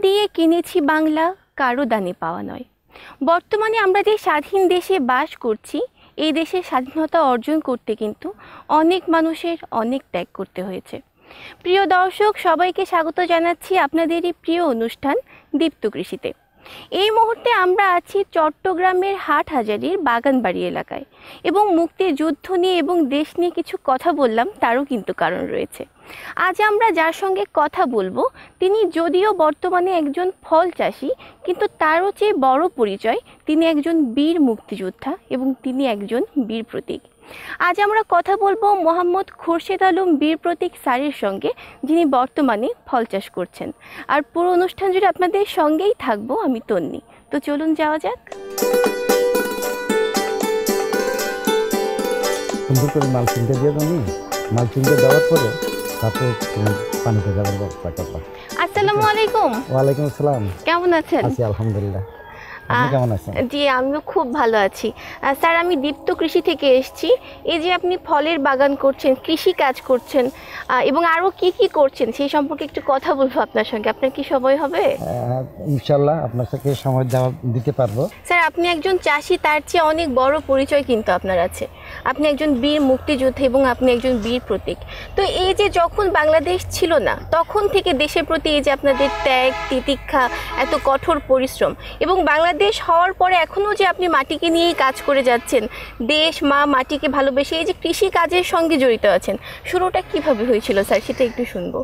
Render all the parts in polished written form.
দিয়ে কিনেছি বাংলা, কারো দানে পাওয়া নয়। বর্তমানে আমরা যে স্বাধীন দেশে বাস করছি, এই দেশের স্বাধীনতা অর্জন করতে কিন্তু অনেক মানুষের অনেক ত্যাগ করতে হয়েছে। প্রিয় দর্শক, সবাইকে স্বাগত জানাচ্ছি আপনাদেরই প্রিয় অনুষ্ঠান দীপ্ত কৃষিতে। এই মুহূর্তে আমরা আছি চট্টগ্রামের হাটহাজারীর বাগানবাড়ি এলাকায়, এবং মুক্তিযুদ্ধ নিয়ে এবং দেশ নিয়ে কিছু কথা বললাম, তারও কিন্তু কারণ রয়েছে। আজ আমরা যার সঙ্গে কথা বলবো, তিনি যদিও বর্তমানে একজন ফল চাষি, কিন্তু তারও চেয়ে বড় পরিচয় তিনি একজন বীর মুক্তিযোদ্ধা এবং তিনি একজন বীর প্রতীক। আজ আমরা কথা বলবো মোহাম্মদ খুরশেদ আলম বীর প্রতীক স্যারের সঙ্গে, যিনি বর্তমানে ফল চাষ করছেন। আর পুরো অনুষ্ঠান জুড়ে আপনাদের সঙ্গেই থাকবো আমি তন্নি। তো চলুন যাওয়া যাক। সুন্দর করে মালচিংটা দিয়ে তুমি মালচিংটা দেওয়ার পরে তারপর পানিতে যাবার ব্যবস্থা করবা। আসসালামু আলাইকুম। ওয়ালাইকুম আসসালাম। কেমন আছেন? আছি আলহামদুলিল্লাহ। আপনি কেমন আছেন? জি, আমিও খুব ভালো আছি। স্যার, আমি দীপ্ত কৃষি থেকে এসেছি। এই যে আপনি ফলের বাগান করছেন, কৃষি কাজ করছেন এবং আরও কি কি করছেন সেই সম্পর্কে একটু কথা বলবো আপনার সঙ্গে। আপনার কি সময় হবে? ইনশাআল্লাহ আপনার সাথে সময় দিতে পারবো। স্যার, আপনি একজন চাষি, তার চেয়ে অনেক বড় পরিচয় কিন্তু আপনার আছে। আপনি একজন বীর মুক্তিযোদ্ধা এবং আপনি একজন বীর প্রতীক। তো এই যে যখন বাংলাদেশ ছিল না, তখন থেকে দেশের প্রতি এই যে আপনাদের ত্যাগ, তিতিক্ষা, এত কঠোর পরিশ্রম, এবং বাংলাদেশ হওয়ার পরে এখনও যে আপনি মাটিকে নিয়েই কাজ করে যাচ্ছেন, দেশ মা মাটিকে ভালোবেসে এই যে কৃষি কাজের সঙ্গে জড়িত আছেন, শুরুটা কিভাবে হয়েছিল স্যার, সেটা একটু শুনবো।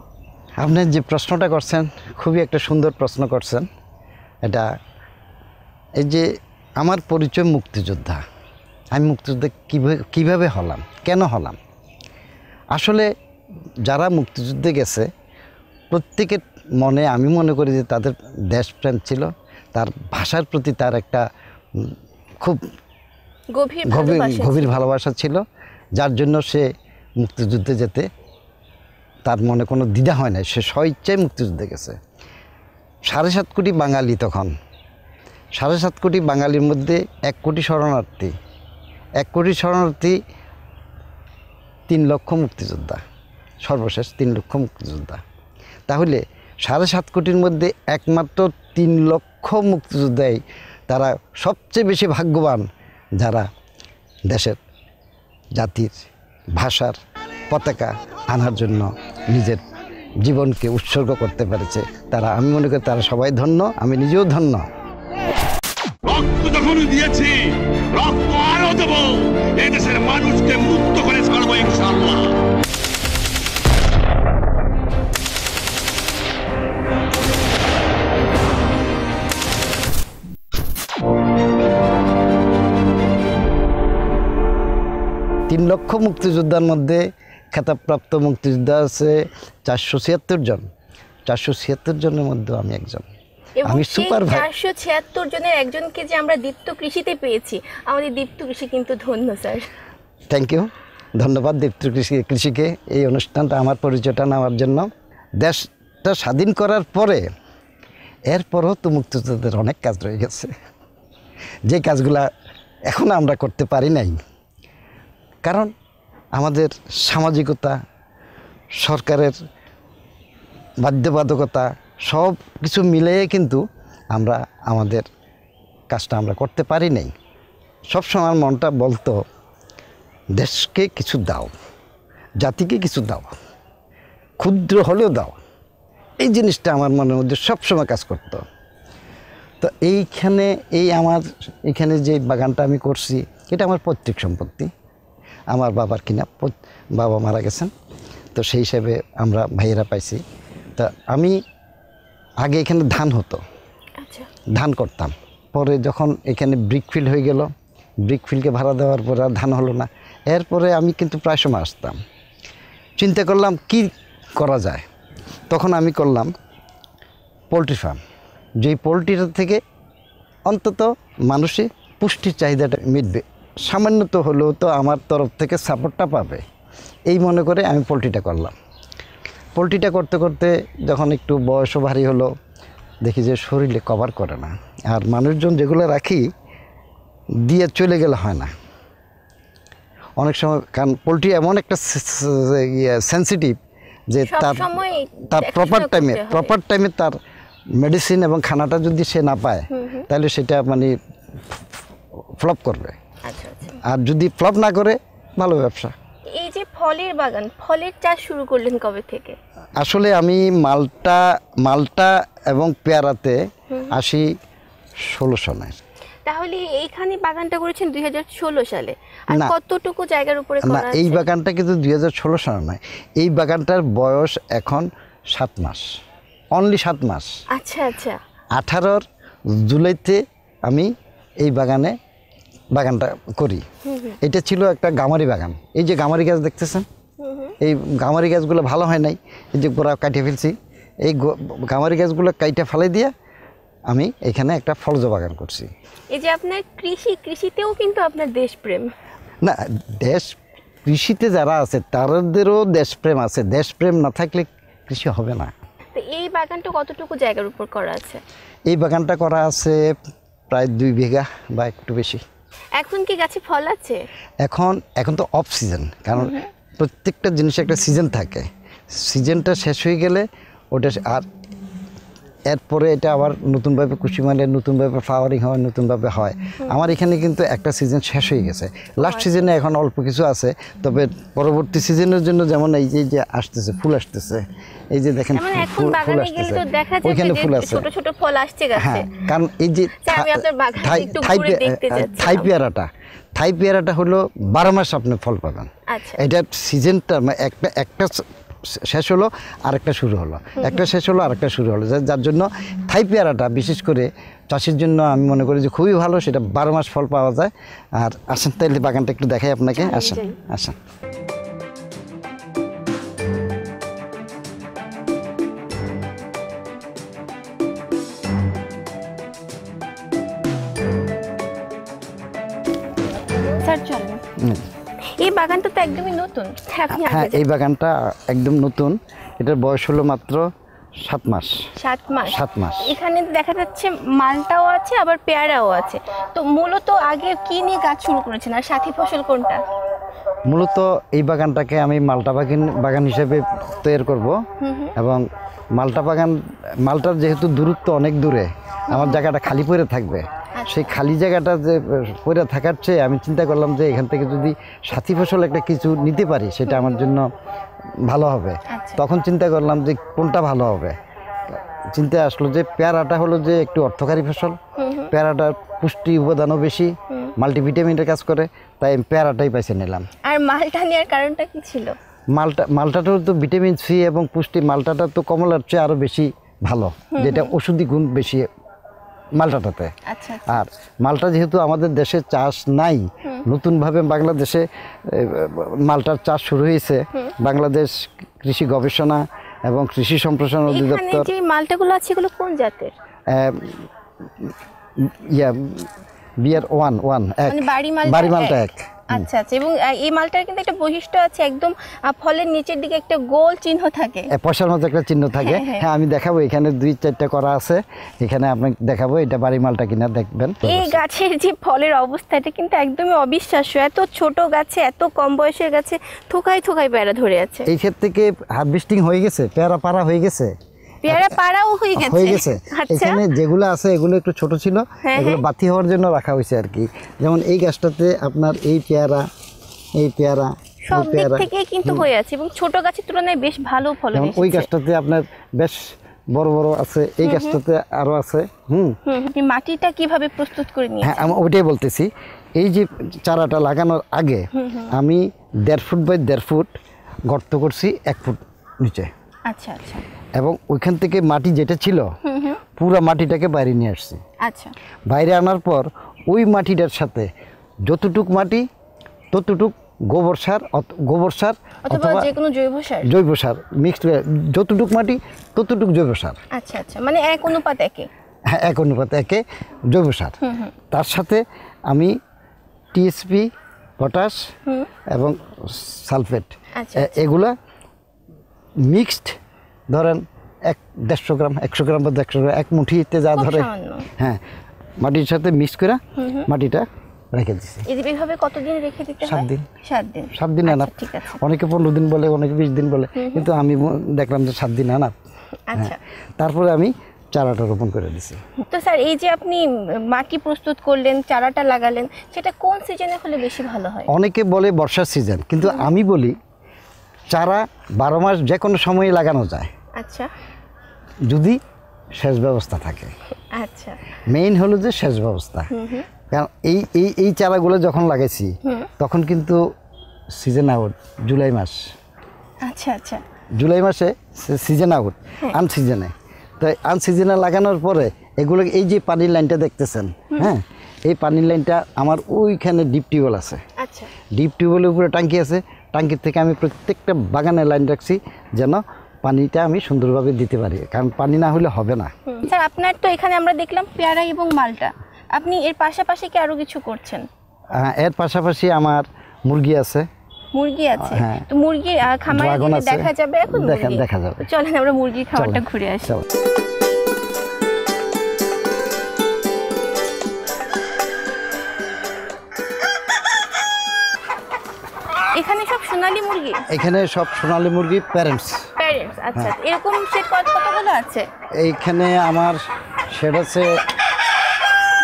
আপনি যে প্রশ্নটা করছেন খুবই একটা সুন্দর প্রশ্ন করছেন। এটা এই যে আমার পরিচয় মুক্তিযোদ্ধা, আমি মুক্তিযোদ্ধা কীভাবে হলাম, কেন হলাম? আসলে যারা মুক্তিযুদ্ধে গেছে প্রত্যেকের মনে আমি মনে করি যে তাদের দেশপ্রেম ছিল, তার ভাষার প্রতি তার একটা খুব গভীর ভালোবাসা ছিল, যার জন্য সে মুক্তিযুদ্ধে যেতে তার মনে কোনো দ্বিধা হয় না, সে স্বইচ্ছায় মুক্তিযুদ্ধে গেছে। 7.5 কোটি বাঙালি, তখন 7.5 কোটি বাঙালির মধ্যে 1 কোটি শরণার্থী, 1 কোটি শরণার্থী 3 লক্ষ মুক্তিযোদ্ধা, সর্বশেষ 3 লক্ষ মুক্তিযোদ্ধা। তাহলে 7.5 কোটির মধ্যে একমাত্র 3 লক্ষ মুক্তিযোদ্ধাই তারা সবচেয়ে বেশি ভাগ্যবান, যারা দেশের জাতির ভাষার পতাকা আনার জন্য নিজের জীবনকে উৎসর্গ করতে পেরেছে। তারা, আমি মনে করি তারা সবাই ধন্য, আমি নিজেও ধন্য। রক্ত যখন দিয়েছি, রক্ত আরো দেব, এই দেশের মানুষকে মুক্ত করে ছাড়বো ইনশাআল্লাহ। 3 লক্ষ মুক্তিযোদ্ধার মধ্যে খেতাবপ্রাপ্ত মুক্তিযোদ্ধা আছে 476 জন। 476 জনের মধ্যে আমি একজন। আমি সুপার ভাই। 476 জনের একজনকে যে আমরা দীপ্ত কৃষিতে পেয়েছি, আমাদের দীপ্ত কৃষি কিন্তু ধন্য স্যার। থ্যাংক ইউ, ধন্যবাদ দীপ্ত কৃষিকে এই অনুষ্ঠানটা, আমার পরিচয়টা নেওয়ার জন্য। দেশটা স্বাধীন করার পরে এরপরও তো মুক্তিযোদ্ধাদের অনেক কাজ রয়ে গেছে, যে কাজগুলা এখন আমরা করতে পারি নাই। কারণ আমাদের সামাজিকতা, সরকারের বাধ্যবাধকতা সব কিছু মিলিয়ে কিন্তু আমরা আমাদের কাজটা আমরা করতে পারি নাই। সবসময় আমার মনটা বলতো, দেশকে কিছু দাও, জাতিকে কিছু দাও, ক্ষুদ্র হলেও দাও। এই জিনিসটা আমার মনের মধ্যে সবসময় কাজ করতো। তো এইখানে আমার এখানে যে বাগানটা আমি করছি, এটা আমার পৈতৃক সম্পত্তি, আমার বাবার কিনা। বাবা মারা গেছেন, তো সেই হিসাবে আমরা ভাইয়েরা পাইছি। তা আমি আগে এখানে ধান হতো, ধান করতাম। পরে যখন এখানে ব্রিকফিল্ড হয়ে গেল, ব্রিকফিল্ডকে ভাড়া দেওয়ার পরে আর ধান হলো না। এরপরে আমি কিন্তু প্রায় সময় আসতাম, চিন্তা করলাম কি করা যায়। তখন আমি করলাম পোলট্রি ফার্ম, যেই পোলট্রিটা থেকে অন্তত মানুষের পুষ্টির চাহিদাটা মিটবে, সামান্যত হলেও তো আমার তরফ থেকে সাপোর্টটা পাবে, এই মনে করে আমি পোলট্রিটা করলাম। পোলট্রিটা করতে করতে যখন একটু বয়সও ভারী হলো, দেখি যে শরীরে কভার করে না, আর মানুষজন যেগুলো রাখি দিয়ে চলে গেলে হয় না অনেক সময়। কারণ পোলট্রি এমন একটা সেন্সিটিভ যে তার প্রপার টাইমে তার মেডিসিন এবং খানাটা যদি সে না পায় তাহলে সেটা মানে ফ্লপ করবে। আচ্ছা আচ্ছা। আর যদি ফ্লপ না করে ভালো ব্যবসা। এই যে ফলের বাগান, ফলের চাষ শুরু করলেন কবে থেকে? আসলে আমি মালটা এবং পেয়ারাতে আসি 16 সনের। তাহলে এইখানে বাগানটা করেছেন 2016 সালে। আর না। কতটুকু জায়গার উপরে না, করা এই আছে? বাগানটা কিন্তু 2016 সালে নয়, এই বাগানটার বয়স এখন 7 মাস, অনলি 7 মাস। আচ্ছা আচ্ছা। 18 জুলাইতে আমি এই বাগানটা করি। এটা ছিল একটা গামারি বাগান। এই যে গামারি গাছ দেখতেছেন, এই গামারি গাছগুলো ভালো হয় নাই, এই যে গোড়া কাটিয়ে ফেলছি। এই গামারি গাছগুলো কাইটা ফেলে দিয়ে আমি এখানে একটা ফলজ বাগান করছি। এই যে আপনার কৃষিতেও কিন্তু আপনার দেশপ্রেম। না, কৃষিতে যারা আছে তাদেরও দেশপ্রেম আছে, দেশপ্রেম না থাকলে কৃষি হবে না। তো এই বাগানটা কতটুকু জায়গার উপর করা আছে? এই বাগানটা করা আছে প্রায় 2 বিঘা বা একটু বেশি। এখন কি গাছে ফল আছে? এখন তো অফ সিজন, কারণ প্রত্যেকটা জিনিসের একটা সিজন থাকে। সিজনটা শেষ হয়ে গেলে ওটা আর এরপরে এটা আবার নতুনভাবে কুশি মালে নতুনভাবে ফ্লাওয়ারিং হয়, নতুনভাবে হয়। আমার এখানে কিন্তু একটা সিজন শেষ হয়ে গেছে, লাস্ট সিজনে এখন অল্প কিছু আছে। তবে পরবর্তী সিজনের জন্য যেমন এই যে আসতেছে, ফুল আসতেছে, এই যে দেখেন মানে এখন ফুল বাগানে গেলে আসতেছে, তো দেখা যাবে ওইখানে ফুল যে আছে। ছোট ছোট ফল আসছে গাছে। হ্যাঁ, কারণ এই যে স্যার, আমি আপনার বাগানে একটু ঘুরে দেখতে যাচ্ছিলাম। থাই পেয়ারাটা হলো 12 মাস আপনি ফল পাবেন। আচ্ছা। এটা সিজনটা একটা শেষ হলো আরেকটা শুরু হলো, একটা শেষ হলো আরেকটা শুরু হলো, যার জন্য থাই পেয়ারাটা বিশেষ করে চাষির জন্য আমি মনে করি যে খুবই ভালো। সেটা 12 মাস ফল পাওয়া যায়। আর আসেন তাইলে বাগানটা একটু দেখাই আপনাকে। আসেন আসেন। স্যার চলুন। এই বাগানটা তো একদমই নতুন। আপনি হ্যাঁ, আগে এই বাগানটা একদম নতুন। এটার বয়স হলো মাত্র 7 মাস। 7 মাস। 7 মাস। এখানে দেখা যাচ্ছে মালটাও আছে, আবার পেয়ারাও আছে। তো মূলত আগে কি নিয়ে গাছ শুরু করেছেন, আর সাথী ফসল কোনটা? মূলত এই বাগানটাকে আমি মালটা বাগান হিসেবে তৈরি করব। এবং মালটার যেহেতু দূরত্ব অনেক দূরে, আমার জায়গাটা খালি পড়ে থাকবে। সেই খালি জায়গাটা যে পড়ে থাকার চেয়ে আমি চিন্তা করলাম যে এখান থেকে যদি সাথী ফসল একটা কিছু নিতে পারি সেটা আমার জন্য ভালো হবে। তখন চিন্তা করলাম যে কোনটা ভালো হবে। চিন্তায় আসলো যে পেয়ারাটা হলো যে একটু অর্থকারী ফসল, পেয়ারাটার পুষ্টি উপাদানও বেশি, মাল্টিভিটামিনের কাজ করে, তাই আমি পেয়ারাটাই বেছে নিলাম। আর মালটা নেওয়ার কারণটা কি ছিল? মালটাটাও তো ভিটামিন সি এবং পুষ্টি, মালটাটা তো কমলার চেয়ে আরও বেশি ভালো, যেটা ওষুধি গুণ বেশি মালটাটাতে। আচ্ছা। আর মালটা যেহেতু আমাদের দেশে চাষ নাই, নতুনভাবে বাংলাদেশে মালটার চাষ শুরু হয়েছে। বাংলাদেশ কৃষি গবেষণা এবং কৃষি সম্প্রসারণ এখানে অধিদপ্তর যে মালটাগুলো আছে এগুলো কোন জাতের? বিয়ার ওয়ান মানে বাড়ি মালটা এক। আচ্ছা আচ্ছা। এবং এই মালটার কিন্তু একটা বৈশিষ্ট্য আছে, একদম ফলের নিচের দিকে একটা গোল চিহ্ন থাকে, পয়সার মতো একটা চিহ্ন থাকে। হ্যাঁ, আমি দেখাবো, এখানে 2-4টা করা আছে, এখানে আপনাকে দেখাবো। এটা বাড়ি মালটা কিনা দেখবেন। এই গাছের যে ফলের অবস্থা, এটা কিন্তু একদমই অবিশ্বাস্য। এত ছোট গাছে, এত কম বয়সের গাছে থোকায় থোকায় পেয়ারা ধরে আছে। এই ক্ষেত্রে থেকে হারভেস্টিং হয়ে গেছে, পেয়ারা পাড়া হয়ে গেছে, পেয়ারা পাড়াও হয়ে গেছে। আচ্ছা। এখানে যেগুলো আছে এগুলো একটু ছোট ছিল, এগুলো বাতি হওয়ার জন্য রাখা হয়েছে আর কি। যেমন এই গাছটাতে আপনার এই পেয়ারা সব দিক থেকে কিন্তু হয়ে আছে, এবং ছোট গাছের তুলনায় বেশ ভালো ফলন এসেছে। ওই গাছটাতে আপনার বেশ বড় বড় আছে, এই গাছটাতে আরো আছে। আপনি মাটিটা কিভাবে প্রস্তুত করে নিয়েছেন? হ্যাঁ, আমি ওইটাই বলতেছি। এই যে চারাটা লাগানোর আগে আমি 1.5 ফুট বাই 1.5 ফুট গর্ত করছি 1 ফুট নিচে। আচ্ছা আচ্ছা। এবং ওইখান থেকে মাটি যেটা ছিল পুরো মাটিটাকে বাইরে নিয়ে আসছি। আচ্ছা। বাইরে আনার পর ওই মাটিটার সাথে যতটুক মাটি ততটুক গোবর সার অথবা যে কোনো জৈব সার মিক্সড, যতটুক মাটি ততটুক জৈব সার। আচ্ছা আচ্ছা। মানে 1 অনুপাত 1-এ। হ্যাঁ, 1 অনুপাত 1-এ জৈব সার। তার সাথে আমি টিএসপি, পটাশ এবং সালফেট, এগুলা মিক্সড ধরেন 150 গ্রাম 100 গ্রাম বা 100 গ্রাম, 1 মুঠিতে যা ধরে, হ্যাঁ, মাটির সাথে মিক্স করে মাটিটা রেখে দিচ্ছি। এইভাবে কতদিন রেখে দিতে হয়? 7 দিন। 7 দিন আনাপ। ঠিক আছে। অনেকে 15 দিন বলে, অনেকে 20 দিন বলে, কিন্তু আমি দেখলাম যে 7 দিন আনাপ। আচ্ছা। তারপরে আমি চারাটা রোপণ করে দিছি। তো স্যার এই যে আপনি মাটি প্রস্তুত করলেন, চারাটা লাগালেন, সেটা কোন সিজনে হলে বেশি ভালো হয়? অনেকে বলে বর্ষার সিজন, কিন্তু আমি বলি চারা 12 মাস যে কোনো সময়ে লাগানো যায়, আচ্ছা যদি সেচ ব্যবস্থা থাকে। আচ্ছা। মেইন হলো যে সেচ ব্যবস্থা। কারণ এই চারাগুলো যখন লাগাইছি তখন কিন্তু সিজন আউট জুলাই মাস। আচ্ছা আচ্ছা। জুলাই মাসে সিজন আউট, আনসিজনে। তো আনসিজনে লাগানোর পরে এগুলো, এই যে পানির লাইনটা দেখতেছেন, হ্যাঁ, এই পানির লাইনটা আমার ওইখানে ডিপ টিউবওয়েল আছে। আচ্ছা। ডিপ টিউবওয়েলের উপরে ট্যাঙ্কি আছে, ট্যাঙ্কির থেকে আমি প্রত্যেকটা বাগানে লাইন রাখছি যেন পানিটা আমি সুন্দরভাবে দিতে পারি, কারণ পানি না হলে হবে না। স্যার আপনার তো এখানে আমরা দেখলাম পেয়ারা এবং মালটা, আপনি এর পাশাপাশি কি আরো কিছু করছেন? এর পাশাপাশি আমার মুরগি আছে। মুরগি আছে? হ্যাঁ। তো মুরগির খামারে ড্রাগন গেলে আছে। দেখা যাবে এখন? দেখা যাবে। তো চলেন আমরা মুরগির খামারটা চলেন। ঘুরে আসি। চলো। এখানে সব সোনালী মুরগি? এখানে সব সোনালী মুরগি প্যারেন্টস। প্যারেন্টস, আচ্ছা। এরকম সেট কতগুলো আছে? এইখানে আমার শেড আছে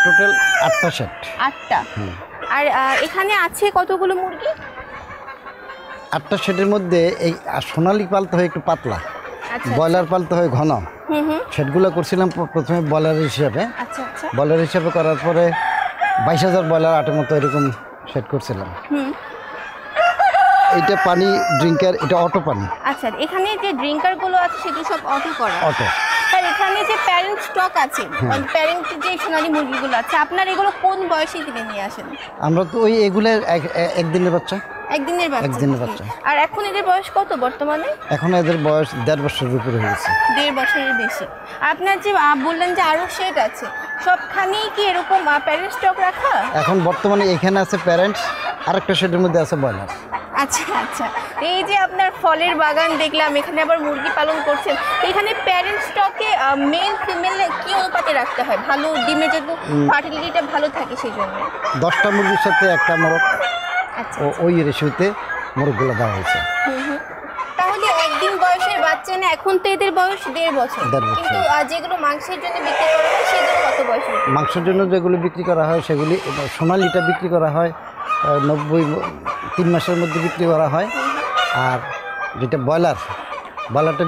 টোটাল 8টা শেড। 8টা। আর এখানে আছে কতগুলো মুরগি? 8টা শেডের মধ্যে এই সোনালী পালতে হয় একটু পাতলা, আচ্ছা ব্রয়লার পালতে হয় ঘন। শেডগুলো করছিলাম প্রথমে ব্রয়লার হিসাবে। আচ্ছা আচ্ছা। ব্রয়লার হিসাবে করার পরে 22,000 ব্রয়লার 8-এর মতো এরকম শেড করছিলাম। এইটা পানি ড্রিঙ্কার, এটা অটো পানি। আচ্ছা, এখানে যে ড্রিঙ্কার গুলো আছে সেগুলো সব অটো করা? অটো। স্যার এখানে যে প্যারেন্ট স্টক আছে, প্যারেন্ট যে সোনালী মুরগিগুলো আছে, আপনার এগুলো কোন বয়সে কিনে নিয়ে আসেন? আমরা তো ওই এগুলো একদিনের বাচ্চা। একদিনের বাচ্চা? একদিনের বাচ্চা। আর এখন এদের বয়স কত বর্তমানে? এখন এদের বয়স 1.5 বছরের উপরে হয়েছে। 1.5 বছরের বেশি। আপনার যে বললেন যে আরো শেড আছে, সবখানেই কি এরকম প্যারেন্ট স্টক রাখা? এখন বর্তমানে এখানে আছে প্যারেন্টস, আরেকটা শেডের মধ্যে আছে ব্রয়লার। আচ্ছা আচ্ছা। এই যে আপনার ফলের বাগান দেখলাম, এখানে আবার মুরগি পালন করছেন, এখানে প্যারেন্ট স্টকে মেল ফিমেল কি অনুপাতে রাখতে হয় ভালো ডিমের জন্য, ফার্টিলিটিটা ভালো থাকে সেই জন্য? 10টা মুরগির সাথে একটা মোরগ, আচ্ছা। ওই রেশিওতে মোরগগুলো দেওয়া হয়েছে। তাহলে একদিন বয়সের বাচ্চা না, এখন তো এদের বয়স 1.5 বছর, 1.5 বছর। কিন্তু যেগুলো মাংসের জন্য বিক্রি করা হয় সেগুলো কত বয়সের? মাংসের জন্য যেগুলো বিক্রি করা হয় সেগুলি সোনালিটা বিক্রি করা হয় 3 মাসের মধ্যে বিক্রি করা হয়। আর যেটা ব্রয়লারটা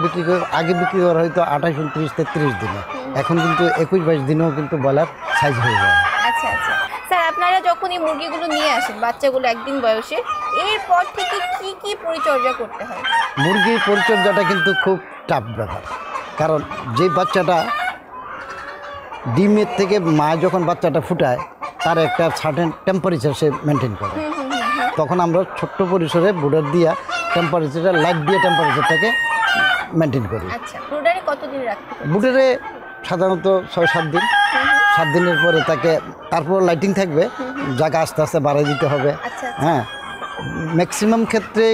আগে বিক্রি করা হয়তো 28, 29, 33 দিনে, এখন কিন্তু 21-22 দিনেও কিন্তু ব্রয়লার সাইজ হয়ে যায়। আচ্ছা আচ্ছা। স্যার আপনারা যখন এই মুরগিগুলো নিয়ে আসেন বাচ্চাগুলো একদিন বয়সে, এরপর থেকে কি কি পরিচর্যা করতে হয়? মুরগির পরিচর্যাটা কিন্তু খুব টাফ ব্যাপার, কারণ যে বাচ্চাটা ডিমের থেকে মা যখন বাচ্চাটা ফুটায় তার একটা সার্টেন টেম্পারেচার সে মেনটেন করে। তখন আমরা ছোট্ট পরিসরে বুডার দিয়া টেম্পারেচারটা লাইট দিয়ে টেম্পারেচারটাকে মেনটেন করি। আচ্ছা, ব্রুডারে কতদিন রাখতে হয়? বুডারে সাধারণত 6-7 দিন। 7 দিনের পরে তাকে তারপর লাইটিং থাকবে, জায়গা আস্তে আস্তে বাড়াই দিতে হবে। আচ্ছা। হ্যাঁ, ম্যাক্সিমাম ক্ষেত্রে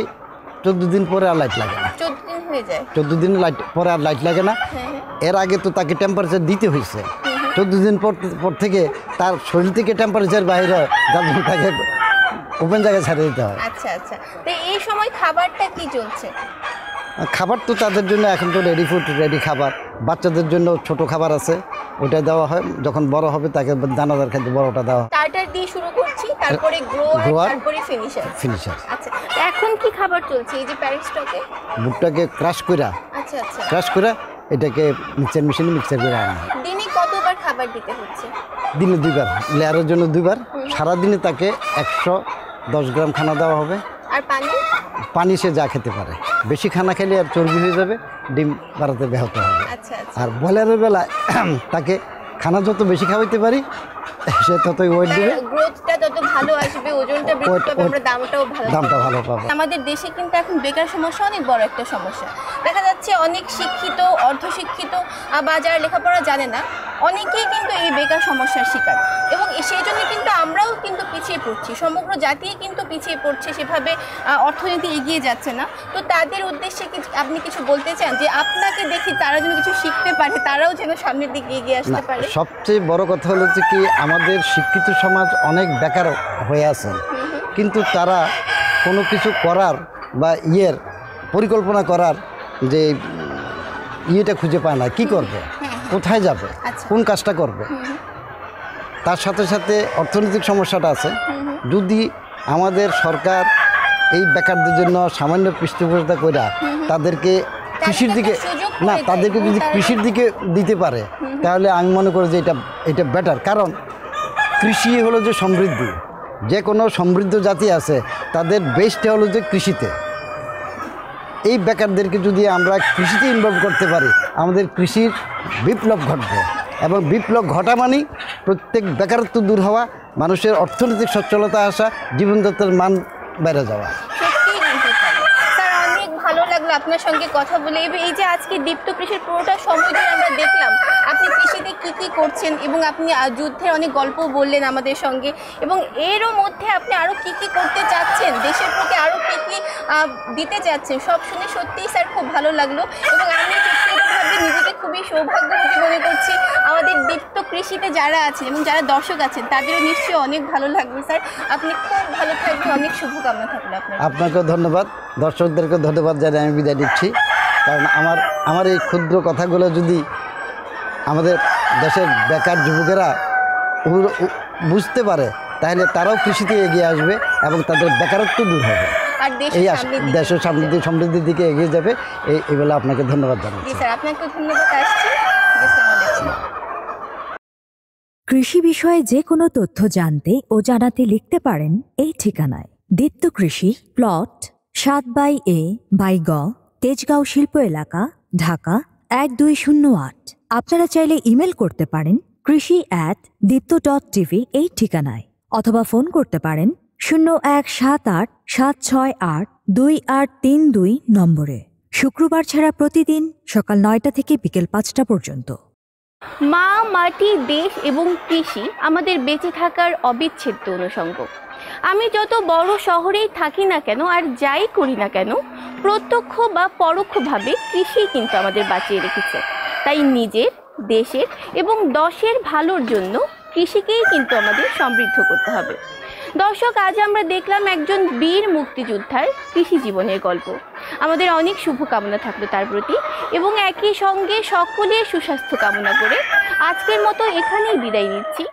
14 দিন পরে আর লাইট লাগে না। 14 দিন হয়ে যায়? 14 দিন পরে আর লাইট লাগে না। এর আগে তো তাকে টেম্পারেচার দিতে হয়েছে। 14 দিন পর থেকে তার শরীর থেকে টেম্পারেচার বাইরে হয়, যার জন্য তাকে ওপেন জায়গায় ছেড়ে দিতে হয়। আচ্ছা আচ্ছা। তো এই সময় খাবারটা কি চলছে? খাবার তো তাদের জন্য এখন তো রেডি খাবার। বাচ্চাদের জন্য ছোট খাবার আছে, ওটা দেওয়া হয়। যখন বড় হবে তাকে দানাদার খাদ্য বড়টা দেওয়া হয়। স্টার্টার দিয়ে শুরু করছি, তারপরে গ্রোয়ার, তারপরে ফিনিশার। আচ্ছা, তো এখন কি খাবার চলছে এই যে প্যারেন্ট স্টকে? বুটটাকে ক্রাশ করে, আচ্ছা আচ্ছা, এটাকে মিক্সার মেশিনে মিক্সার করে আনা হয়। দিনে কতবার খাবার দিতে হচ্ছে? দিনে 2 বার, লেয়ারের জন্য 2 বার। সারাদিনে তাকে 110 গ্রাম খানা দেওয়া হবে। আর পানি সে যা খেতে পারে। বেশি খানা খেলে আর চর্বি হয়ে যাবে, ডিম বাড়াতে ব্যাহত হবে। আচ্ছা আচ্ছা। আর ব্রয়লারের বেলায় তাকে খানা যত বেশি খাওয়াইতে পারি সে ততই ওয়েট দিবে, গ্রোথটা তত ভালো আসবে, ওজনটা বৃদ্ধি পাবে, আমরা দামটা ভালো পাবো। আমাদের দেশে কিন্তু এখন বেকার সমস্যা অনেক বড় একটা সমস্যা। দেখা যাচ্ছে অনেক শিক্ষিত, অর্ধশিক্ষিত বা যারা লেখাপড়া জানে না, অনেকেই কিন্তু এই বেকার সমস্যার শিকার, এবং সেই জন্য কিন্তু আমরাও কিন্তু পিছিয়ে পড়ছি, সমগ্র জাতিই কিন্তু পিছিয়ে পড়ছে, সেভাবে অর্থনীতি এগিয়ে যাচ্ছে না। তো তাদের উদ্দেশ্যে আপনি কিছু বলতে চান যে আপনাকে দেখি তারা যেন কিছু শিখতে পারে, তারাও যেন সামনের দিকে এগিয়ে আসতে পারে? সবচেয়ে বড় কথা হলো যে কি, আমাদের শিক্ষিত সমাজ অনেক বেকার হয়ে আছে, কিন্তু তারা কোনো কিছু করার বা পরিকল্পনা করার যে ইয়েটা খুঁজে পায় না, কি করবে। কোথায় যাবে, আচ্ছা। কোন কাজটা করবে। তার সাথে সাথে অর্থনৈতিক সমস্যাটা আছে। যদি আমাদের সরকার এই বেকারদের জন্য সামান্য পৃষ্ঠপোষকতা করে তাদেরকে কৃষির দিকে না, তাদেরকে যদি কৃষির দিকে দিতে পারে, তাহলে আমি মনে করি যে এটা বেটার। কারণ কৃষি হলো যে সমৃদ্ধি, যে কোনো সমৃদ্ধ জাতি আছে তাদের বেসটা হলো যে কৃষিতে। এই বেকারদেরকে যদি আমরা কৃষিতে ইনভলভ করতে পারি, আমাদের কৃষির বিপ্লব ঘটবে। এবং বিপ্লব ঘটা মানেই প্রত্যেক বেকারত্ব দূর হওয়া, মানুষের অর্থনৈতিক সচ্ছলতা আসা, জীবনযাত্রার মান বেড়ে যাওয়া। সত্যিই কিন্তু তাই। স্যার, অনেক ভালো লাগলো আপনার সঙ্গে কথা বলে। এই যে আজকে দীপ্ত কৃষির পুরোটা সময় ধরে আমরা দেখলাম আপনি কৃষিতে কী করছেন, এবং আপনি যুদ্ধের অনেক গল্প বললেন আমাদের সঙ্গে, এবং এরও মধ্যে আপনি আরও কী করতে চাচ্ছেন, দেশের প্রতি আরও কী দিতে চাচ্ছেন, সব শুনে সত্যিই স্যার খুব ভালো লাগলো। এবং আমি ব্যক্তিগতভাবে নিজেকে খুবই সৌভাগ্যবতী মনে করছি। আমাদের দীপ্ত কৃষিতে যারা আছেন এবং যারা দর্শক আছেন তাদেরও নিশ্চয়ই অনেক ভালো লাগবে। স্যার, আপনি খুব ভালো থাকবেন, অনেক শুভকামনা থাকলো আপনার। আপনাকেও ধন্যবাদ, দর্শকদেরকে ধন্যবাদ জানিয়ে আমি বিদায় নিচ্ছি। কারণ আমার এই ক্ষুদ্র কথাগুলো যদি আমাদের দেশের বেকার যুবকেরা বুঝতে পারে, তাহলে তারাও কৃষিতে এগিয়ে আসবে এবং তাদের বেকারত্ব দূর হবে, আর এই দেশের সমৃদ্ধির দিকে এগিয়ে যাবে। এই বলে আপনাকে ধন্যবাদ জানাচ্ছি। স্যার, আপনাকে ধন্যবাদ। আসছি। কৃষি বিষয়ে যে কোনো তথ্য জানতে ও জানাতে লিখতে পারেন এই ঠিকানায়। দীপ্ত কৃষি, প্লট 7/A/গ, তেজগাঁও শিল্প এলাকা, ঢাকা 1208। আপনারা চাইলে ইমেল করতে পারেন krishi@dipto.tv এই ঠিকানায়, অথবা ফোন করতে পারেন 0178-768-2832 নম্বরে। শুক্রবার ছাড়া প্রতিদিন সকাল 9টা থেকে বিকেল 5টা পর্যন্ত। মা, মাটি, দেশ এবং কৃষি আমাদের বেঁচে থাকার অবিচ্ছেদ্য অনুষঙ্গ। আমি যত বড় শহরেই থাকি না কেন আর যাই করি না কেন, প্রত্যক্ষ বা পরোক্ষভাবে কৃষি কিন্তু আমাদের বাঁচিয়ে রেখেছে। তাই নিজের, দেশের এবং দশের ভালোর জন্য কৃষিকেই কিন্তু আমাদের সমৃদ্ধ করতে হবে। দর্শক, আজ আমরা দেখলাম একজন বীর মুক্তিযোদ্ধার কৃষি জীবনের গল্প। আমাদের অনেক শুভকামনা থাকলো তার প্রতি, এবং একই সঙ্গে সকলের সুস্বাস্থ্য কামনা করে আজকের মতো এখানেই বিদায় নিচ্ছি।